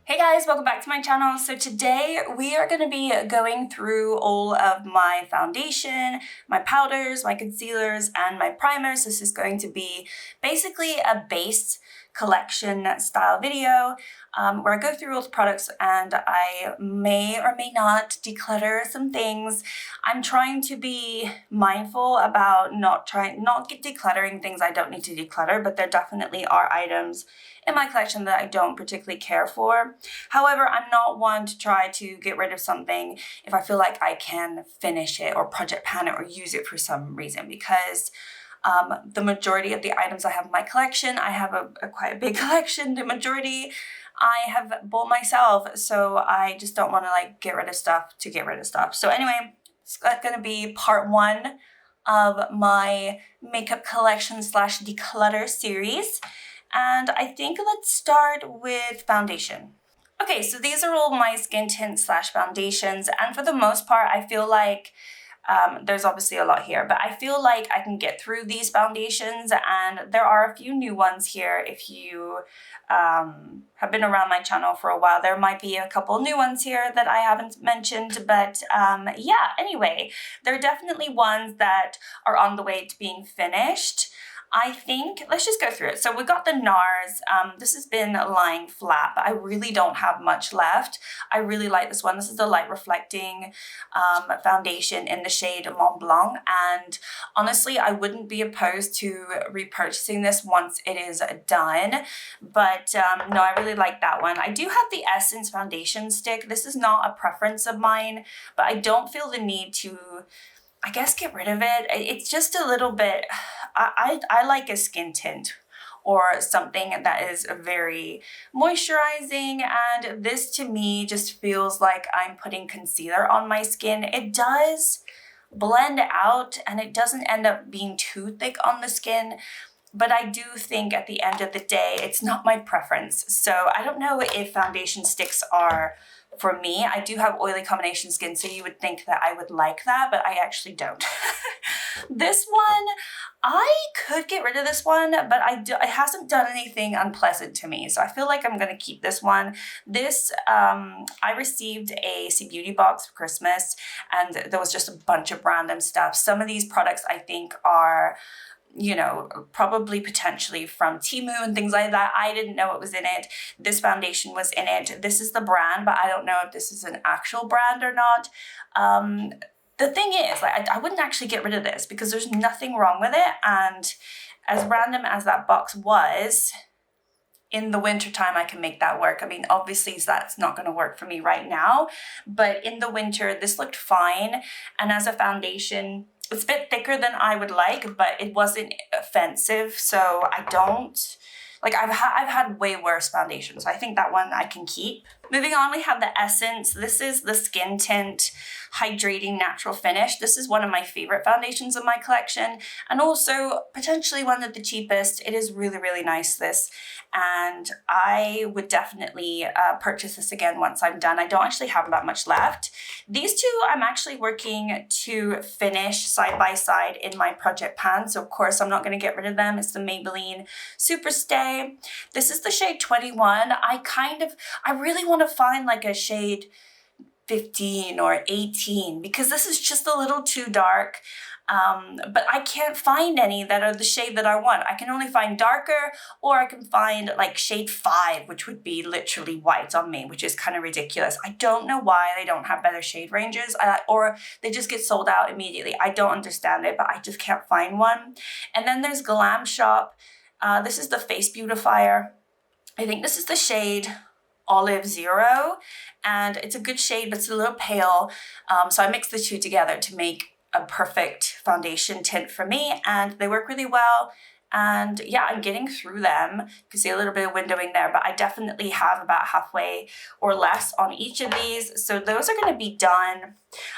Hey guys, welcome back to my channel. So today we are going to be going through all of my foundation, my powders, my concealers, and my primers. This is going to be basically a base collection style video where I go through all the products and I may or may not declutter some things. I'm trying to be mindful about not decluttering things I don't need to declutter, but there definitely are items in my collection that I don't particularly care for. However, I'm not one to try to get rid of something if I feel like I can finish it or project pan it or use it for some reason, because the majority of the items I have in my collection, I have a quite a big collection. The majority I have bought myself, so I just don't want to like get rid of stuff to get rid of stuff. So anyway, it's gonna be part one of my makeup collection slash declutter series. And I think let's start with foundation. Okay, so these are all my skin tint slash foundations, and for the most part, I feel like there's obviously a lot here, but I feel like I can get through these foundations, and there are a few new ones here. If you have been around my channel for a while, there might be a couple new ones here that I haven't mentioned, but yeah, anyway, there are definitely ones that are on the way to being finished. I think, let's just go through it. So we got the NARS. This has been lying flat, but I really don't have much left. I really like this one. This is the light reflecting foundation in the shade Mont Blanc. And honestly, I wouldn't be opposed to repurchasing this once it is done. But no, I really like that one. I do have the Essence foundation stick. This is not a preference of mine, but I don't feel the need to, I guess, get rid of it. It's just a little bit, I like a skin tint or something that is very moisturizing, and this to me just feels like I'm putting concealer on my skin. It does blend out and it doesn't end up being too thick on the skin, but I do think at the end of the day, it's not my preference. So I don't know if foundation sticks are for me. I do have oily combination skin, so you would think that I would like that, but I actually don't. This one, I could get rid of this one, but it hasn't done anything unpleasant to me, so I feel like I'm gonna keep this one. This, I received a C Beauty box for Christmas, and there was just a bunch of random stuff. Some of these products I think are, you know, probably potentially from Temu and things like that. I didn't know it was in it. This foundation was in it. This is the brand, but I don't know if this is an actual brand or not. The thing is, like, I wouldn't actually get rid of this because there's nothing wrong with it. And as random as that box was, in the winter time, I can make that work. I mean, obviously that's not going to work for me right now, but in the winter, this looked fine. And as a foundation, it's a bit thicker than I would like, but it wasn't offensive. So I don't, like, I've had way worse foundations. So I think that one I can keep. Moving on, we have the Essence. This is the Skin Tint Hydrating Natural Finish. This is one of my favorite foundations in my collection, and also potentially one of the cheapest. It is really, really nice, this, and I would definitely purchase this again once I'm done. I don't actually have that much left. These two I'm actually working to finish side by side in my project pan, so of course I'm not going to get rid of them. It's the Maybelline Super Stay. This is the shade 21. I really want to find like a shade 15 or 18 because this is just a little too dark. But I can't find any that are the shade that I want. I can only find darker, or I can find like shade 5, which would be literally white on me, which is kind of ridiculous. I don't know why they don't have better shade ranges, or they just get sold out immediately. I don't understand it, but I just can't find one. And then there's Glam Shop. This is the Face Beautifier. I think this is the shade Olive Zero, and it's a good shade, but it's a little pale. So I mixed the two together to make a perfect foundation tint for me, and they work really well. And yeah, I'm getting through them. You can see a little bit of windowing there, but I definitely have about halfway or less on each of these. So those are going to be done.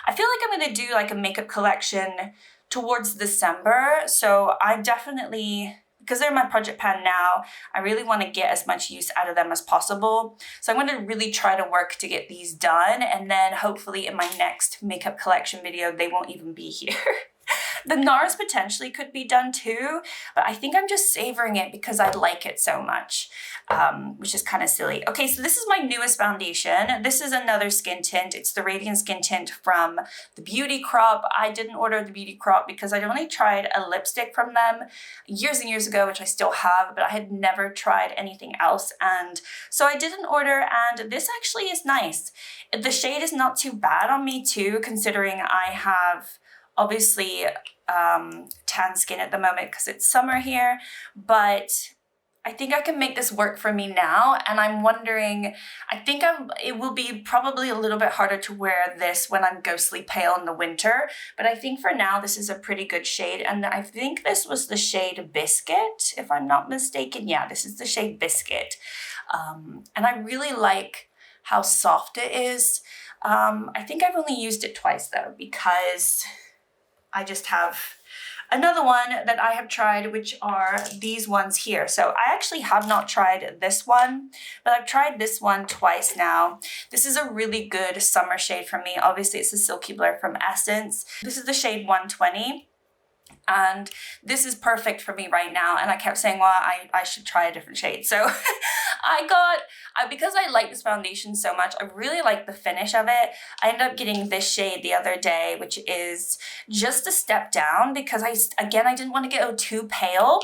I feel like I'm going to do like a makeup collection towards December. So I definitely, because they're in my project pan now, I really want to get as much use out of them as possible. So I'm going to really try to work to get these done, and then hopefully in my next makeup collection video, they won't even be here. The NARS potentially could be done too, but I think I'm just savoring it because I like it so much, which is kind of silly. Okay, so this is my newest foundation. This is another skin tint. It's the Radiant Skin Tint from the Beauty Crop. I didn't order the Beauty Crop because I'd only tried a lipstick from them years and years ago, which I still have, but I had never tried anything else. And so I didn't order, and this actually is nice. The shade is not too bad on me too, considering I have obviously tan skin at the moment because it's summer here, but I think I can make this work for me now, and I'm wondering, it will be probably a little bit harder to wear this when I'm ghostly pale in the winter, but I think for now this is a pretty good shade, and I think this was the shade Biscuit, if I'm not mistaken. Yeah, this is the shade Biscuit, and I really like how soft it is. I think I've only used it twice though, because I just have another one that I have tried, which are these ones here. So I actually have not tried this one, but I've tried this one twice now. This is a really good summer shade for me. Obviously, it's a Silky Blur from Essence. This is the shade 120. And this is perfect for me right now. And I kept saying, well, I should try a different shade. So because I like this foundation so much, I really like the finish of it. I ended up getting this shade the other day, which is just a step down because I didn't want to go too pale.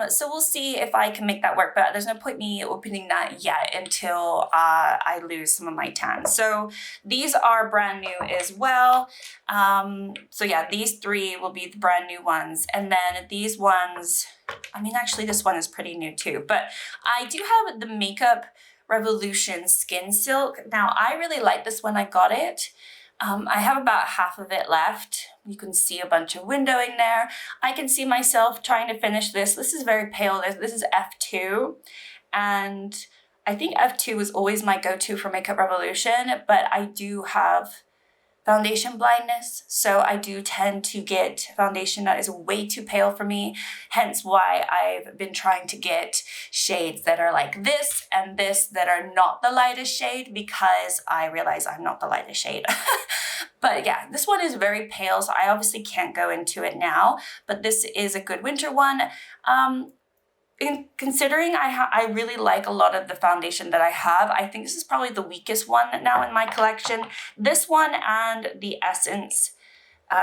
So we'll see if I can make that work, but there's no point me opening that yet until I lose some of my tan. So these are brand new as well. So yeah, these three will be the brand new ones. And then these ones, I mean, actually this one is pretty new too, but I do have the Makeup Revolution Skin Silk. Now I really like this when I got it. I have about half of it left. You can see a bunch of windowing there. I can see myself trying to finish this. This is very pale. This is F2. And I think F2 is always my go-to for Makeup Revolution, but I do have foundation blindness, so I do tend to get foundation that is way too pale for me, hence why I've been trying to get shades that are like this and this that are not the lightest shade, because I realize I'm not the lightest shade. But yeah, this one is very pale, so I obviously can't go into it now, but this is a good winter one. Considering I really like a lot of the foundation that I have, I think this is probably the weakest one now in my collection. This one and the Essence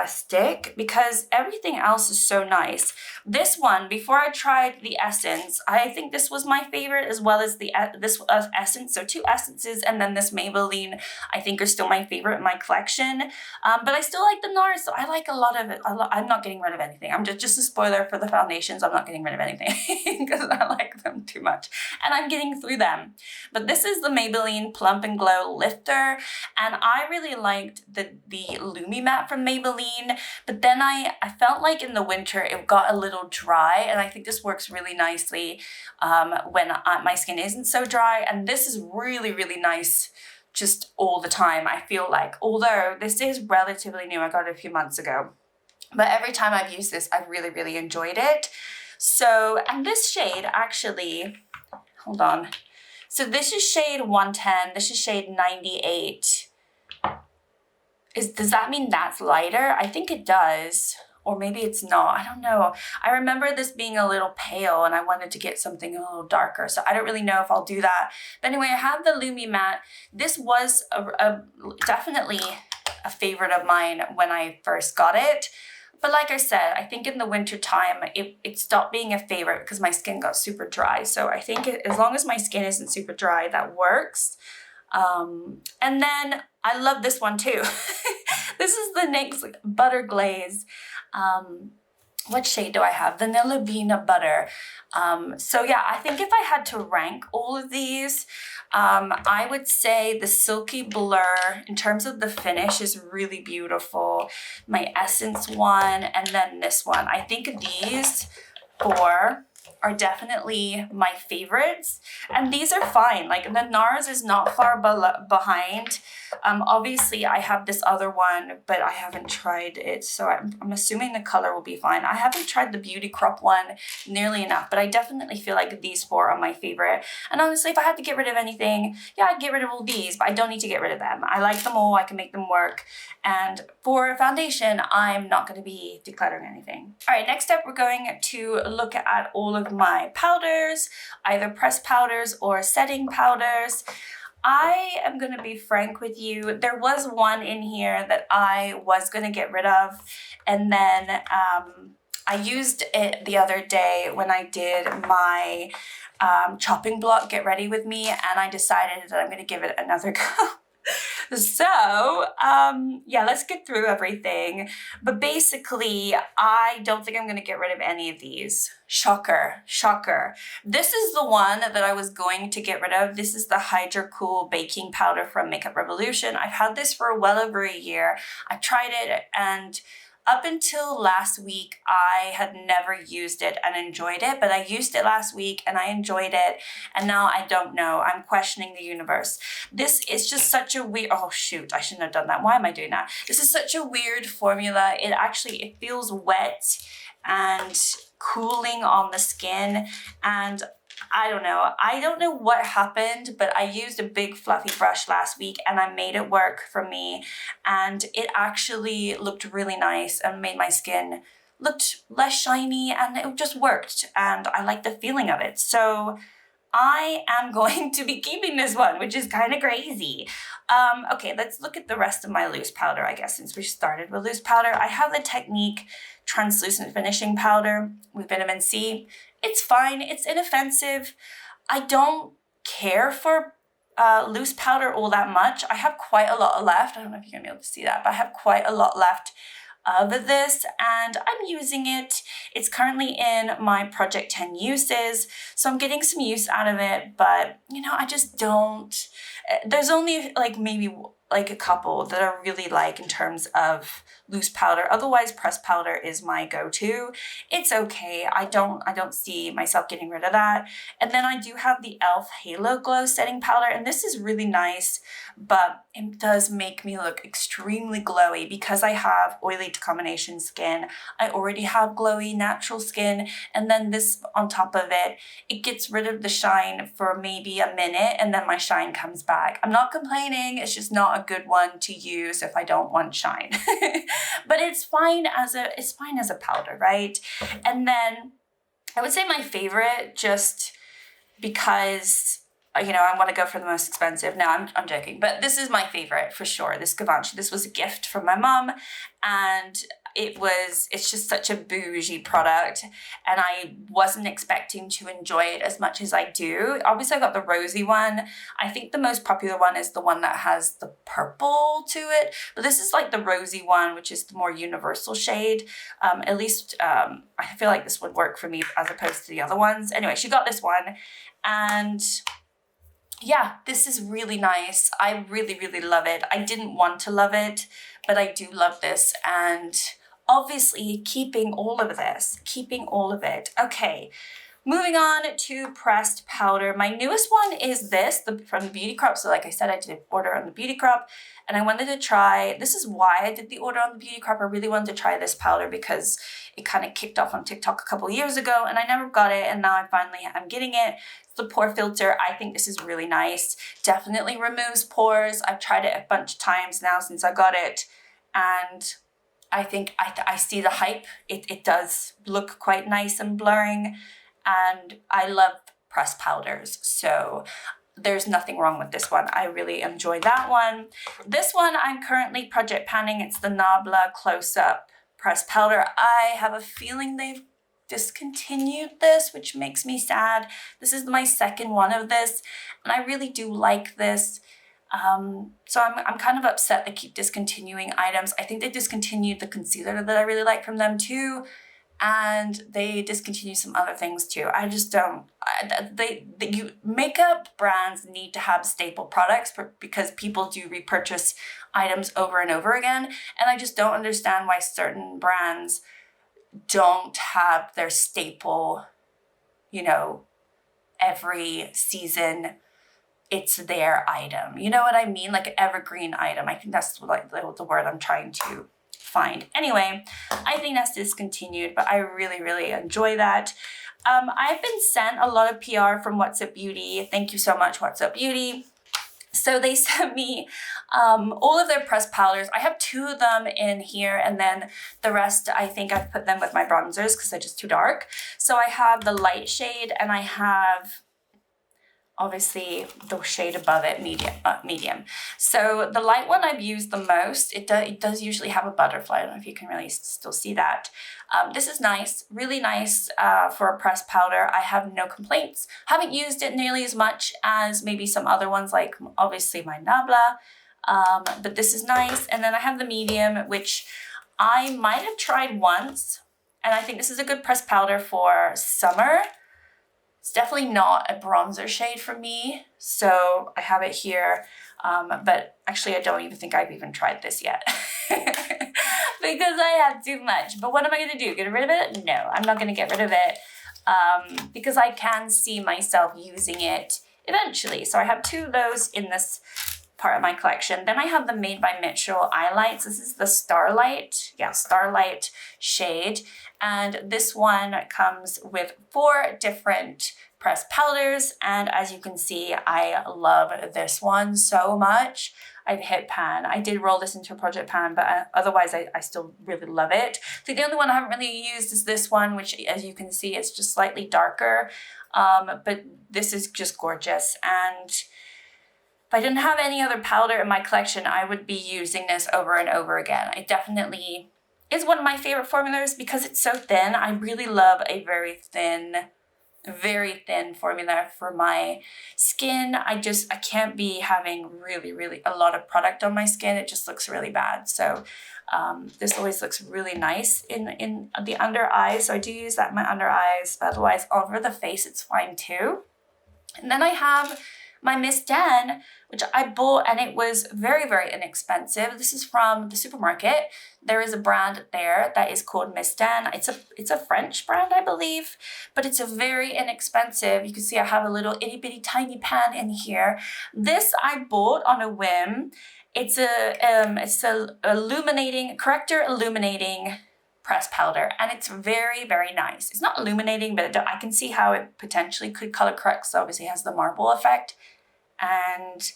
stick, because everything else is so nice. This one, before I tried the Essence, I think this was my favorite, as well as this Essence. So two Essences and then this Maybelline, I think are still my favorite in my collection. But I still like the NARS, so I like a lot of it. I'm not getting rid of anything. I'm just a spoiler for the foundations. I'm not getting rid of anything because I like them too much, and I'm getting through them. But this is the Maybelline Plump and Glow Lifter, and I really liked the Lumi Matte from Maybelline. But then I felt like in the winter it got a little dry, and I think this works really nicely when my skin isn't so dry, and this is really, really nice just all the time. I feel like, although this is relatively new, I got it a few months ago, but every time I've used this, I've really, really enjoyed it. So, and this shade actually, hold on. So this is shade 110, this is shade 98. Does that mean that's lighter? I think it does, or maybe it's not. I don't know. I remember this being a little pale and I wanted to get something a little darker, so I don't really know if I'll do that. But anyway, I have the Lumi Matte. This was definitely a favorite of mine when I first got it. But like I said, I think in the winter time, it stopped being a favorite because my skin got super dry. So I think as long as my skin isn't super dry, that works. And then I love this one too. This is the NYX Butter Glaze. What shade do I have? Vanilla Bean Butter. So yeah, I think if I had to rank all of these, I would say the Silky Blur, in terms of the finish, is really beautiful. My Essence one, and then this one. I think these four are definitely my favorites. And these are fine. Like the NARS is not far behind. Obviously I have this other one, but I haven't tried it. So I'm assuming the color will be fine. I haven't tried the Beauty Crop one nearly enough, but I definitely feel like these four are my favorite. And honestly, if I had to get rid of anything, yeah, I'd get rid of all these, but I don't need to get rid of them. I like them all. I can make them work. And for foundation, I'm not going to be decluttering anything. All right, next up, we're going to look at all of my powders, either pressed powders or setting powders. I am going to be frank with you. There was one in here that I was going to get rid of, and then I used it the other day when I did my chopping block Get Ready With Me, and I decided that I'm going to give it another go. So, yeah, let's get through everything. But basically, I don't think I'm going to get rid of any of these. Shocker, shocker. This is the one that I was going to get rid of. This is the Hydra Cool baking powder from Makeup Revolution. I've had this for well over a year. I tried it, and up until last week, I had never used it and enjoyed it, but I used it last week and I enjoyed it, and now I don't know. I'm questioning the universe. This is just such a weird, oh shoot, I shouldn't have done that. Why am I doing that? This is such a weird formula. It feels wet and cooling on the skin, and I don't know. I don't know what happened, but I used a big fluffy brush last week and I made it work for me, and it actually looked really nice and made my skin looked less shiny, and it just worked, and I like the feeling of it. So I am going to be keeping this one, which is kind of crazy. Okay, let's look at the rest of my loose powder, I guess, since we started with loose powder. I have the Technique Translucent Finishing Powder with vitamin C. It's fine. It's inoffensive. I don't care for loose powder all that much. I have quite a lot left. I don't know if you're going to be able to see that, but I have quite a lot left of this, and I'm using it. It's currently in my Project 10 uses, so I'm getting some use out of it, but you know, I just don't, there's only like maybe like a couple that I really like in terms of loose powder. Otherwise, pressed powder is my go-to. It's okay. I don't see myself getting rid of that. And then I do have the e.l.f. Halo Glow Setting Powder, and this is really nice, but it does make me look extremely glowy because I have oily to combination skin. I already have glowy natural skin, and then this on top of it, it gets rid of the shine for maybe a minute, and then my shine comes back. I'm not complaining. It's just not a good one to use if I don't want shine. But it's fine as a powder, right? And then I would say my favorite, just because you know, I want to go for the most expensive. No, I'm joking, but this is my favorite for sure. This Givenchy. This was a gift from my mom, and it's just such a bougie product, and I wasn't expecting to enjoy it as much as I do. Obviously, I got the rosy one. I think the most popular one is the one that has the purple to it, but this is like the rosy one, which is the more universal shade. At least I feel like this would work for me as opposed to the other ones. Anyway, she got this one, and yeah, this is really nice. I really, really love it. I didn't want to love it, but I do love this, and obviously keeping all of it. Okay, moving on to pressed powder. My newest one is this, from the Beauty Crop. So like I said, I did an order on the Beauty Crop, and I wanted to try, this is why I did the order on the Beauty Crop. I really wanted to try this powder because it kind of kicked off on TikTok a couple years ago, and I never got it, and now I'm getting it. It's the pore filter. I think this is really nice. Definitely removes pores. I've tried it a bunch of times now since I got it, and I think I see the hype. It does look quite nice and blurring, and I love pressed powders, so there's nothing wrong with this one. I really enjoy that one. This one I'm currently project panning. It's the Nabla Close Up Pressed Powder. I have a feeling they've discontinued this, which makes me sad. This is my second one of this, and I really do like this. So I'm kind of upset they keep discontinuing items. I think they discontinued the concealer that I really like from them too, and they discontinued some other things too. I just don't. Makeup brands need to have staple products because people do repurchase items over and over again, and I just don't understand why certain brands don't have their staple you know, every season it's their item. You know what I mean? Like an evergreen item. I think that's like the word I'm trying to find. Anyway, I think that's discontinued, but I really, really enjoy that. I've been sent a lot of PR from What's Up Beauty. Thank you so much, What's Up Beauty. So they sent me all of their pressed powders. I have 2 of them in here, and then the rest, I think I've put them with my bronzers because they're just too dark. So I have the light shade, and I have obviously the shade above it, medium. So the light one I've used the most. It does usually have a butterfly. I don't know if you can really still see that. This is nice, really nice for a pressed powder. I have no complaints. Haven't used it nearly as much as maybe some other ones, like obviously my Nabla, but this is nice. And then I have the medium, which I might have tried once, and I think this is a good pressed powder for summer. It's definitely not a bronzer shade for me, so I have it here, but actually I don't even think I've even tried this yet because I have too much. But what am I going to do? Get rid of it? No, I'm not going to get rid of it because I can see myself using it eventually. So I have 2 of those in this part of my collection. Then I have the Made by Mitchell eye lights. This is the Starlight, Starlight shade. And this one comes with 4 different pressed powders. And as you can see, I love this one so much. I've hit pan. I did roll this into a project pan, but otherwise I still really love it. So the only one I haven't really used is this one, which as you can see, is just slightly darker. But this is just gorgeous. And if I didn't have any other powder in my collection, I would be using this over and over again. It definitely is one of my favorite formulas because it's so thin. I really love a very thin formula for my skin. I can't be having really a lot of product on my skin. It just looks really bad. So this always looks really nice in the under eyes. So I do use that in my under eyes, but otherwise over the face it's fine too. And then I have my Miss Den, which I bought, and it was very inexpensive. This is from the supermarket. There is a brand there that is called Miss Den. It's a French brand, I believe, but it's a very inexpensive. You can see I have a little itty bitty tiny pan in here. This I bought on a whim. It's a corrector illuminating pressed powder, and it's very nice. It's not illuminating, but I can see how it potentially could color correct. So obviously it has the marble effect, and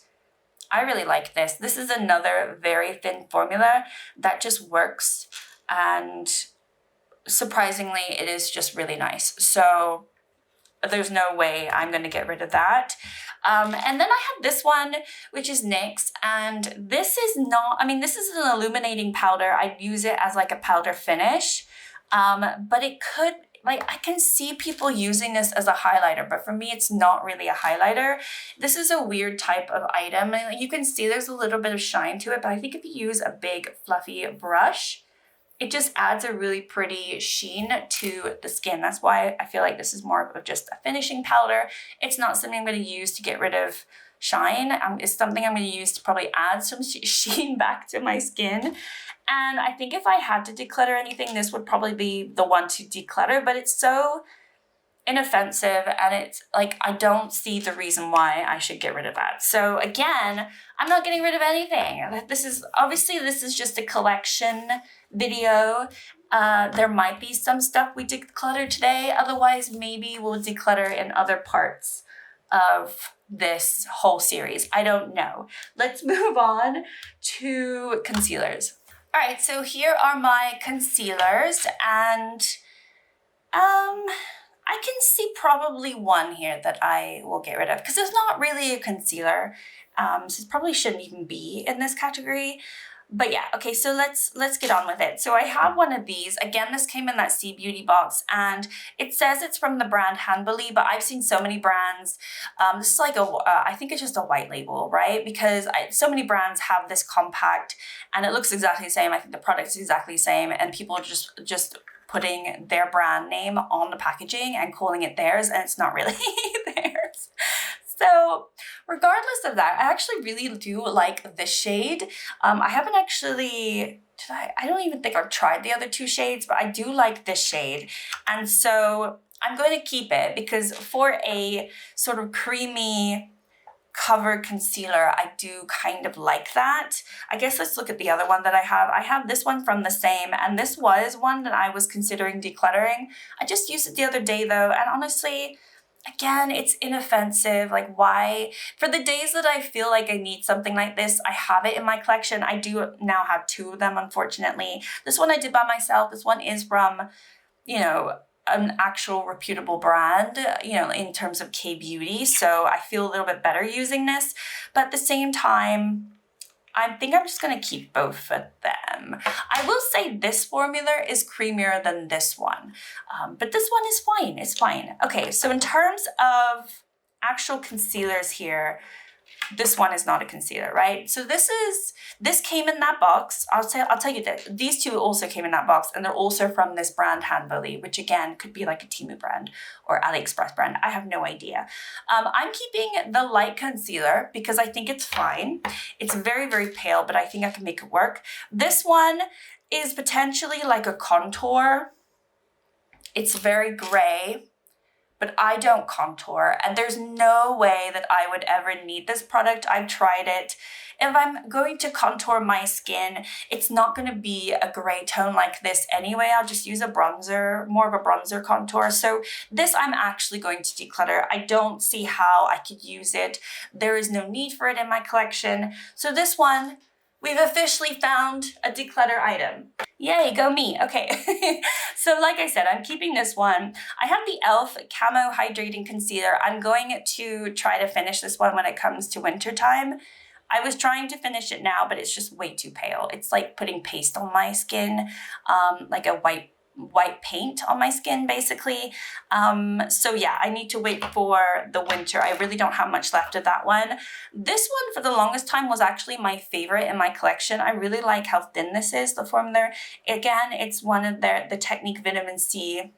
I really like this. This is another very thin formula that just works, and surprisingly it is just really nice. So there's no way I'm going to get rid of that. And then I have this one, which is NYX, and this is this is an illuminating powder. I'd use it as like a powder finish, but it could, like, I can see people using this as a highlighter, but for me, it's not really a highlighter. This is a weird type of item. And you can see there's a little bit of shine to it, but I think if you use a big fluffy brush, it just adds a really pretty sheen to the skin. That's why I feel like this is more of just a finishing powder. It's not something I'm going to use to get rid of shine. It's something I'm going to use to probably add some sheen back to my skin. And I think if I had to declutter anything, this would probably be the one to declutter, but it's so inoffensive, and it's like, I don't see the reason why I should get rid of that. So again, I'm not getting rid of anything. This is just a collection video. There might be some stuff we declutter today. Otherwise, maybe we'll declutter in other parts of this whole series. I don't know. Let's move on to concealers. All right, so here are my concealers, and I can see probably one here that I will get rid of because it's not really a concealer. So it probably shouldn't even be in this category. But yeah, okay, so let's get on with it. So I have one of these. Again, this came in that C Beauty box, and it says it's from the brand Hanbali, but I've seen so many brands. This is like I think it's just a white label, right? Because so many brands have this compact, and it looks exactly the same. I think the product is exactly the same, and people are just putting their brand name on the packaging and calling it theirs, and it's not really theirs. So regardless of that, I actually really do like this shade. I haven't actually, I don't even think I've tried the other 2 shades, but I do like this shade. And so I'm going to keep it because for a sort of creamy covered concealer, I do kind of like that. I guess let's look at the other one that I have. I have this one from the same, and this was one that I was considering decluttering. I just used it the other day though, and honestly, again, it's inoffensive. Like, why? For the days that I feel like I need something like this, I have it in my collection. I do now have two of them, unfortunately. This one I did by myself. This one is from, you know, an actual reputable brand, you know, in terms of K-beauty. So I feel a little bit better using this. But at the same time, I think I'm just going to keep both of them. I will say this formula is creamier than this one, but this one is fine. It's fine. Okay, so in terms of actual concealers here, this one is not a concealer, right? So this came in that box. I'll tell you that these two also came in that box, and they're also from this brand Handbelly, which again could be like a Temu brand or AliExpress brand. I have no idea. I'm keeping the light concealer because I think it's fine. It's very, very pale, but I think I can make it work. This one is potentially like a contour. It's very gray, but I don't contour, and there's no way that I would ever need this product. I've tried it. If I'm going to contour my skin, it's not gonna be a gray tone like this anyway. I'll just use a bronzer, more of a bronzer contour. So this I'm actually going to declutter. I don't see how I could use it. There is no need for it in my collection. So this one, we've officially found a declutter item. Yay, go me. Okay, so like I said, I'm keeping this one. I have the e.l.f. Camo Hydrating Concealer. I'm going to try to finish this one when it comes to winter time. I was trying to finish it now, but it's just way too pale. It's like putting paste on my skin, like a white paint on my skin, basically. So yeah, I need to wait for the winter. I really don't have much left of that one. This one for the longest time was actually my favorite in my collection. I really like how thin this is, the formula. Again, it's one of the Technique Vitamin C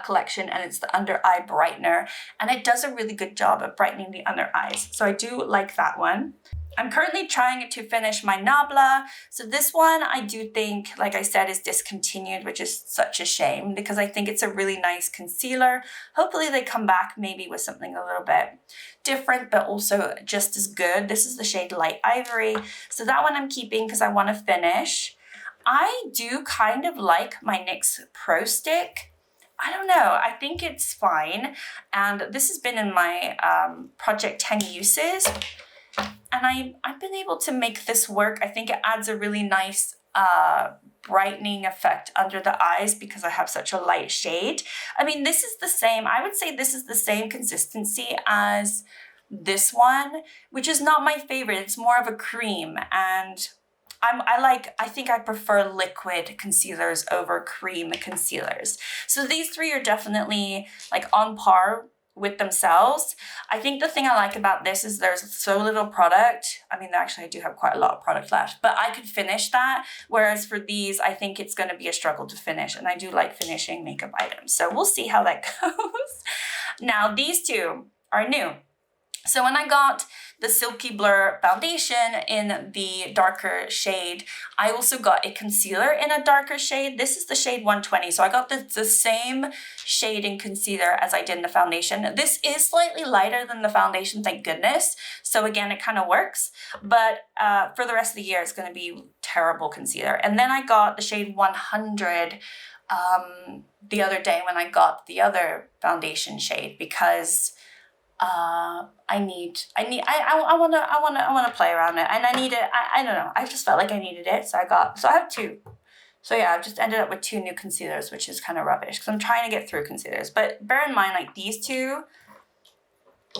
collection, and it's the under eye brightener, and it does a really good job of brightening the under eyes. So I do like that one. I'm currently trying to finish my Nabla. So this one I do think, like I said, is discontinued, which is such a shame because I think it's a really nice concealer. Hopefully they come back maybe with something a little bit different, but also just as good. This is the shade Light Ivory. So that one I'm keeping because I want to finish. I do kind of like my NYX Pro Stick. I don't know, I think it's fine. And this has been in my Project 10 uses. And I've been able to make this work. I think it adds a really nice brightening effect under the eyes because I have such a light shade. I mean, this is the same, I would say this is the same consistency as this one, which is not my favorite. It's more of a cream, and I think I prefer liquid concealers over cream concealers. So these three are definitely like on par with themselves. I think the thing I like about this is there's so little product. I mean, actually I do have quite a lot of product left, but I could finish that. Whereas for these, I think it's going to be a struggle to finish, and I do like finishing makeup items. So we'll see how that goes. Now these two are new. So when I got the Silky Blur foundation in the darker shade, I also got a concealer in a darker shade. This is the shade 120. So I got the same shade in concealer as I did in the foundation. This is slightly lighter than the foundation, thank goodness. So again, it kind of works. But for the rest of the year, it's going to be terrible concealer. And then I got the shade 100 the other day when I got the other foundation shade because I wanna play around it, and I need it. I don't know. I just felt like I needed it, so I have two. So yeah, I've just ended up with two new concealers, which is kind of rubbish because I'm trying to get through concealers. But bear in mind, like these two,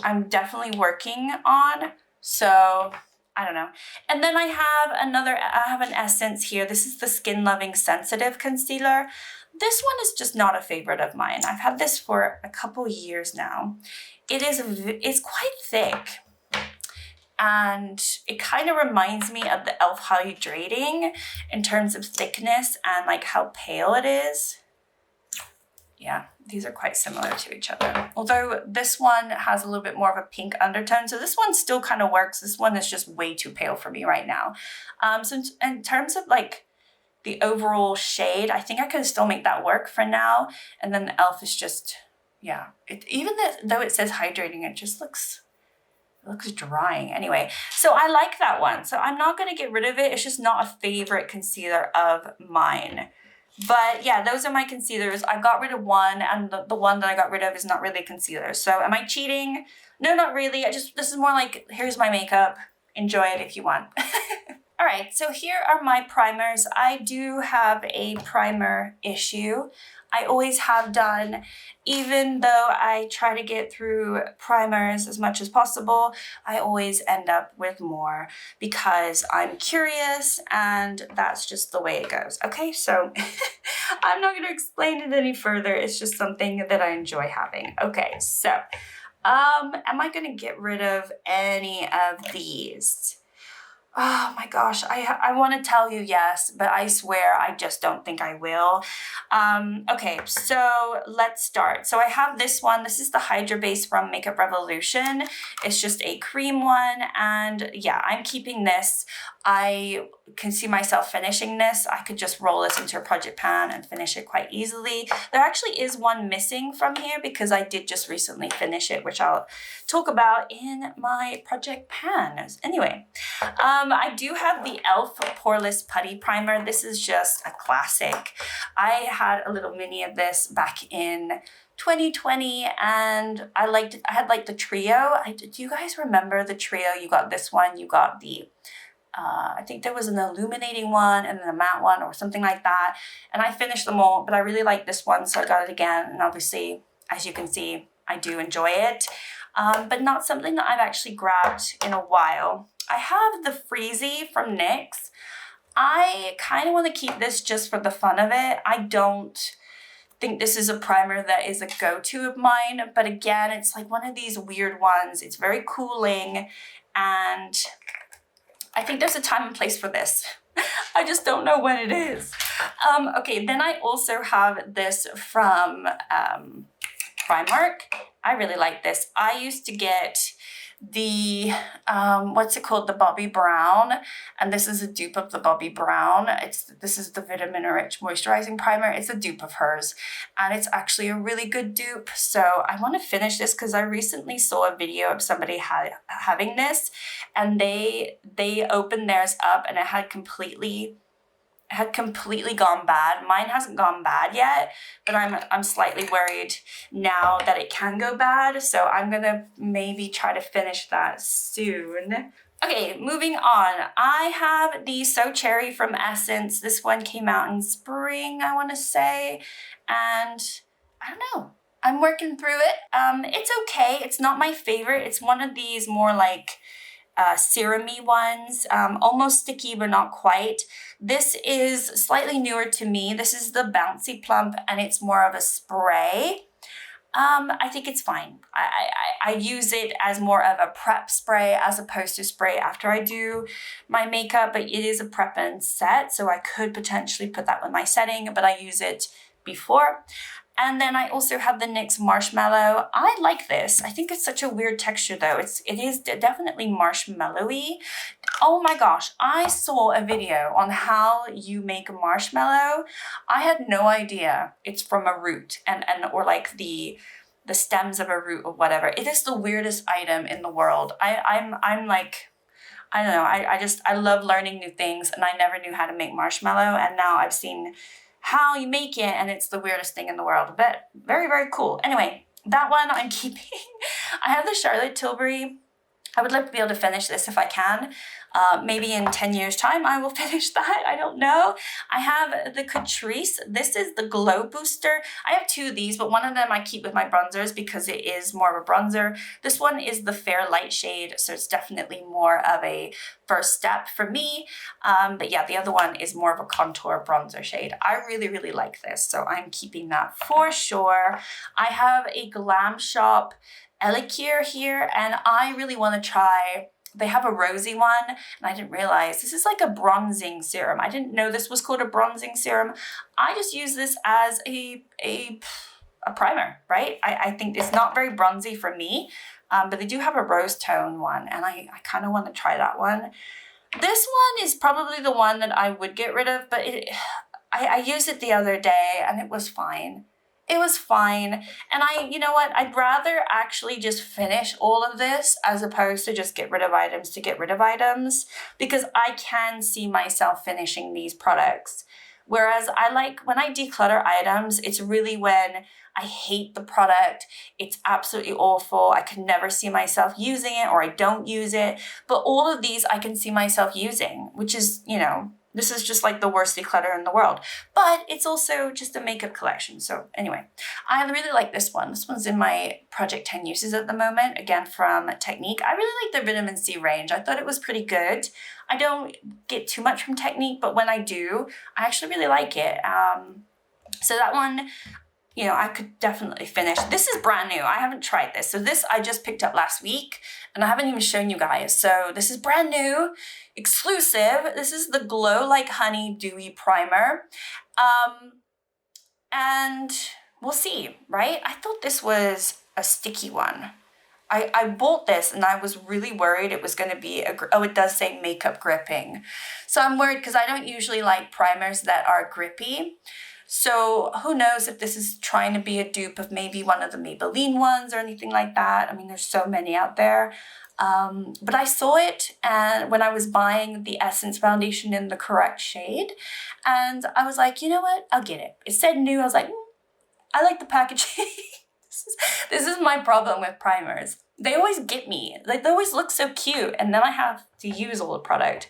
I'm definitely working on. So I don't know. And then I have an essence here. This is the Skin Loving Sensitive Concealer. This one is just not a favorite of mine. I've had this for a couple years now. It's quite thick, and it kind of reminds me of the e.l.f. Hydrating in terms of thickness and like how pale it is. Yeah, these are quite similar to each other. Although this one has a little bit more of a pink undertone, so this one still kind of works. This one is just way too pale for me right now. So in terms of like the overall shade, I think I can still make that work for now. And then the e.l.f. is just, yeah, even though it says hydrating, it just looks drying. Anyway, so I like that one. So I'm not going to get rid of it. It's just not a favorite concealer of mine. But yeah, those are my concealers. I got rid of one, and the one that I got rid of is not really a concealer. So am I cheating? No, not really. This is more like, here's my makeup. Enjoy it if you want. All right, so here are my primers. I do have a primer issue. I always have done, even though I try to get through primers as much as possible, I always end up with more because I'm curious and that's just the way it goes. Okay, so I'm not gonna explain it any further. It's just something that I enjoy having. Okay, so am I gonna get rid of any of these? Oh my gosh, I want to tell you yes, but I swear I just don't think I will. Okay, so let's start. So I have this one. This is the Hydra Base from Makeup Revolution. It's just a cream one, and yeah, I'm keeping this. I can see myself finishing this. I could just roll this into a project pan and finish it quite easily. There actually is one missing from here because I did just recently finish it, which I'll talk about in my project pans. Anyway, I do have the e.l.f. Poreless Putty Primer. This is just a classic. I had a little mini of this back in 2020 and I had like the trio. Do you guys remember the trio? You got this one, you got the I think there was an illuminating one and then a matte one or something like that. And I finished them all, but I really like this one, so I got it again. And obviously, as you can see, I do enjoy it, but not something that I've actually grabbed in a while. I have the Freezy from NYX. I kind of want to keep this just for the fun of it. I don't think this is a primer that is a go-to of mine, but again, it's like one of these weird ones. It's very cooling, and I think there's a time and place for this. I just don't know when it is. Okay, then I also have this from Primark. I really like this. I used to get the, what's it called? The Bobbi Brown. And this is a dupe of the Bobbi Brown. This is the Vitamin Rich Moisturizing Primer. It's a dupe of hers. And it's actually a really good dupe. So I want to finish this because I recently saw a video of somebody having this. And they opened theirs up and it had completely gone bad. Mine hasn't gone bad yet, but I'm slightly worried now that it can go bad. So I'm gonna maybe try to finish that soon. Okay, moving on. I have the So Cherry from Essence. This one came out in spring, I want to say, and I don't know. I'm working through it. It's okay. It's not my favorite. It's one of these more like serum-y ones, almost sticky but not quite. This is slightly newer to me. This is the Bouncy Plump and it's more of a spray. I think it's fine. I use it as more of a prep spray as opposed to spray after I do my makeup, but it is a prep and set, so I could potentially put that with my setting, but I use it before. And then I also have the NYX Marshmallow. I like this. I think it's such a weird texture though. It is definitely marshmallowy. Oh my gosh, I saw a video on how you make a marshmallow. I had no idea it's from a root or like the stems of a root or whatever. It is the weirdest item in the world. I'm like, I don't know, I love learning new things and I never knew how to make marshmallow, and now I've seen how you make it and it's the weirdest thing in the world, but very, very cool. Anyway, that one I'm keeping. I have the Charlotte Tilbury. I would love to be able to finish this if I can. Maybe in 10 years time I will finish that, I don't know. I have the Catrice. This is the Glow Booster. I have two of these, but one of them I keep with my bronzers because it is more of a bronzer. This one is the Fair Light shade, so it's definitely more of a first step for me. But yeah, the other one is more of a contour bronzer shade. I really, really like this, so I'm keeping that for sure. I have a Glam Shop Elicure here, and I really want to try. They have a rosy one, and I didn't realize this is like a bronzing serum. I didn't know this was called a bronzing serum. I just use this as a primer, right? I think it's not very bronzy for me, but they do have a rose tone one, and I kind of want to try that one. This one is probably the one that I would get rid of, but I used it the other day and it was fine. It was fine. And you know what? I'd rather actually just finish all of this as opposed to just get rid of items to get rid of items, because I can see myself finishing these products. Whereas I like when I declutter items, it's really when I hate the product. It's absolutely awful. I can never see myself using it, or I don't use it. But all of these I can see myself using, which is, you know, this is just like the worst declutter in the world. But it's also just a makeup collection. So anyway, I really like this one. This one's in my Project 10 Uses at the moment, again from Technique. I really like the Vitamin C range. I thought it was pretty good. I don't get too much from Technique, but when I do, I actually really like it. So that one, you know, I could definitely finish. This is brand new. I haven't tried this. So this I just picked up last week and I haven't even shown you guys. So this is brand new, exclusive. This is the Glow Like Honey Dewy Primer. And we'll see, right? I thought this was a sticky one. I bought this and I was really worried it was going to be, oh, it does say makeup gripping. So I'm worried because I don't usually like primers that are grippy. So who knows if this is trying to be a dupe of maybe one of the Maybelline ones or anything like that. I mean, there's so many out there. But I saw it and when I was buying the Essence foundation in the correct shade, and I was like, you know what, I'll get it. It said new. I was like, I like the packaging. This is my problem with primers. They always get me. Like, they always look so cute, and then I have to use all the product,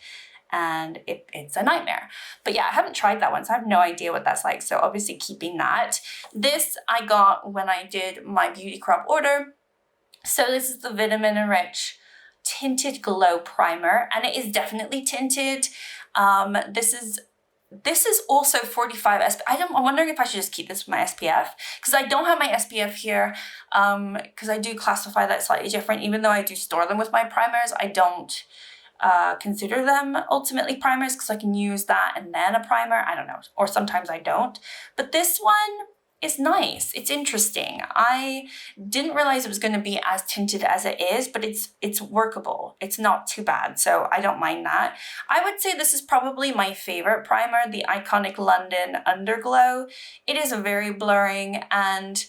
and it's a nightmare. But yeah, I haven't tried that one, so I have no idea what that's like. So obviously keeping that. This I got when I did my Beauty Crop order. So this is the Vitamin Enrich Tinted Glow Primer, and it is definitely tinted. This is also 45 SPF. I'm wondering if I should just keep this with my SPF, because I don't have my SPF here, because I do classify that slightly different. Even though I do store them with my primers, I don't consider them ultimately primers, because I can use that and then a primer. I don't know, or sometimes I don't. But this one is nice. It's interesting. I didn't realize it was going to be as tinted as it is, but it's workable. It's not too bad, so I don't mind that. I would say this is probably my favorite primer, the Iconic London Underglow. It is very blurring, and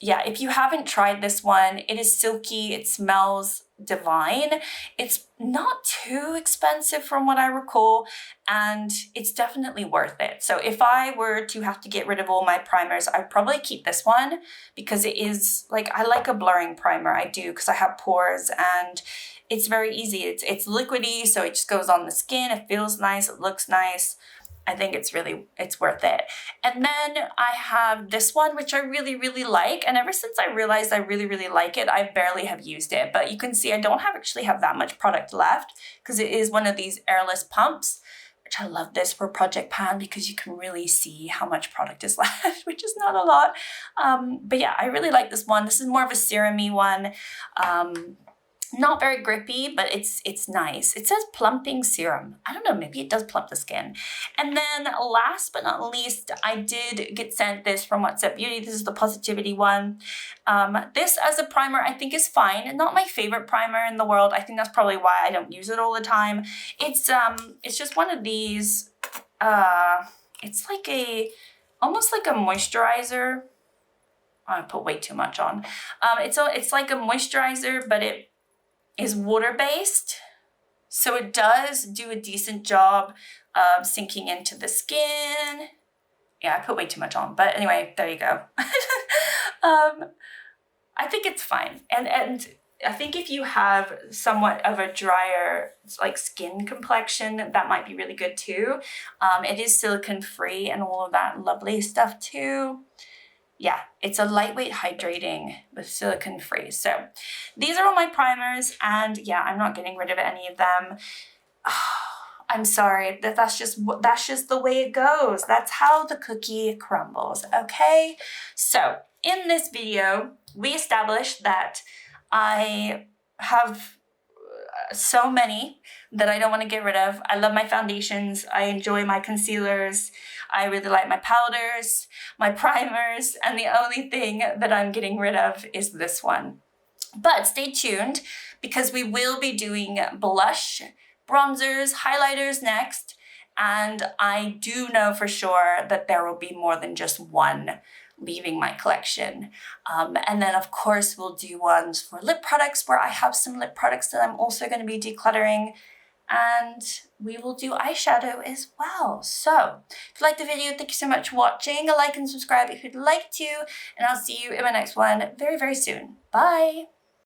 yeah, if you haven't tried this one, it is silky, it smells divine. It's not too expensive from what I recall, and it's definitely worth it. So if I were to have to get rid of all my primers, I'd probably keep this one, because it is like, I like a blurring primer. I do, because I have pores and it's very easy. It's liquidy, so it just goes on the skin. It feels nice, it looks nice. I think it's worth it. And then I have this one, which I really, really like. And ever since I realized I really, really like it, I barely have used it. But you can see I don't actually have that much product left, because it is one of these airless pumps, which I love this for Project Pan, because you can really see how much product is left, which is not a lot. But yeah, I really like this one. This is more of a serum-y one. Not very grippy, but it's nice. It says plumping serum. I don't know, maybe it does plump the skin. And then last but not least, I did get sent this from What's Up Beauty. This is the Positivity one. This as a primer I think is fine. Not my favorite primer in the world. I think that's probably why I don't use it all the time. It's just one of these, it's like almost like a moisturizer. I put way too much on. It's like a moisturizer, but it is water-based, so it does do a decent job of sinking into the skin. Yeah, I put way too much on, but anyway, there you go. I think it's fine, and I think if you have somewhat of a drier like skin complexion, that might be really good too. It is silicone-free and all of that lovely stuff too. Yeah, it's a lightweight hydrating with silicone free. So these are all my primers, and yeah, I'm not getting rid of any of them. I'm sorry, that's just the way it goes. That's how the cookie crumbles, okay? So in this video, we established that I have so many that I don't want to get rid of. I love my foundations. I enjoy my concealers. I really like my powders, my primers, and the only thing that I'm getting rid of is this one. But stay tuned, because we will be doing blush, bronzers, highlighters next. And I do know for sure that there will be more than just one leaving my collection. And then of course we'll do ones for lip products, where I have some lip products that I'm also going to be decluttering. And we will do eyeshadow as well. So if you liked the video, thank you so much for watching. A like and subscribe if you'd like to, and I'll see you in my next one very, very soon. Bye.